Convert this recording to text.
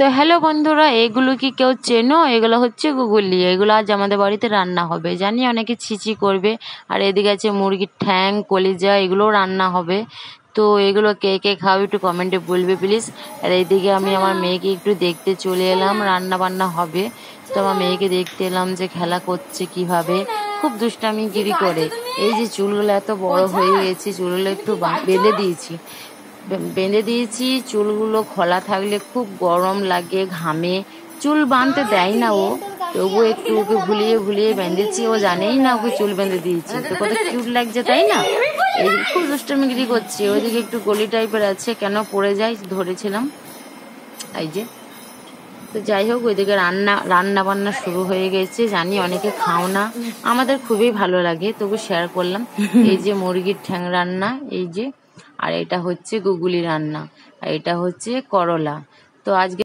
তো হ্যালো বন্ধুরা, এগুলো কি কেউ চেনো? এগুলো হচ্ছে গুগুলি। এগুলো আজ আমাদের বাড়িতে রান্না হবে। জানি অনেকে ছিছি করবে। আর এদিকে আছে মুরগির ঠ্যাং, কলিজা, এগুলোও রান্না হবে। তো এগুলো কে কে খাও একটু কমেন্টে বলবে প্লিজ। আর এইদিকে আমি আমার মেয়েকে একটু দেখতে চলে এলাম, রান্না বান্না হবে। তো আমার মেয়েকে দেখতে এলাম যে খেলা করছে কিভাবে, খুব দুষ্টামিগিরি করে। এই যে চুলগুলো এত বড় হয়ে গেছে, চুলগুলো একটু বেঁধে দিয়েছি। চুলগুলো খোলা থাকলে খুব গরম লাগে, ঘামে, চুল বাঁধতে দেয় না ও। তবু একটু ওকে ভুলিয়ে ভুলিয়ে বেঁধেছি, ও জানেই না ওকে চুল বেঁধে দিয়েছি। তো কত কিউট লাগছে তাই না? এই খুব দুষ্টমিগিরি করছে। ওইদিকে একটু গলি টাইপের আছে, কেন পড়ে যায়, ধরেছিলাম এই যে। তো যাই হোক, ওইদিকে রান্না বান্না শুরু হয়ে গেছে। জানি অনেকে খাও না, আমাদের খুবই ভালো লাগে, তবু শেয়ার করলাম। এই যে মুরগির ঠ্যাং রান্না, এই যে। আর এটা হচ্ছে গুগুলি রান্না, আর এটা হচ্ছে করলা। তো আজকে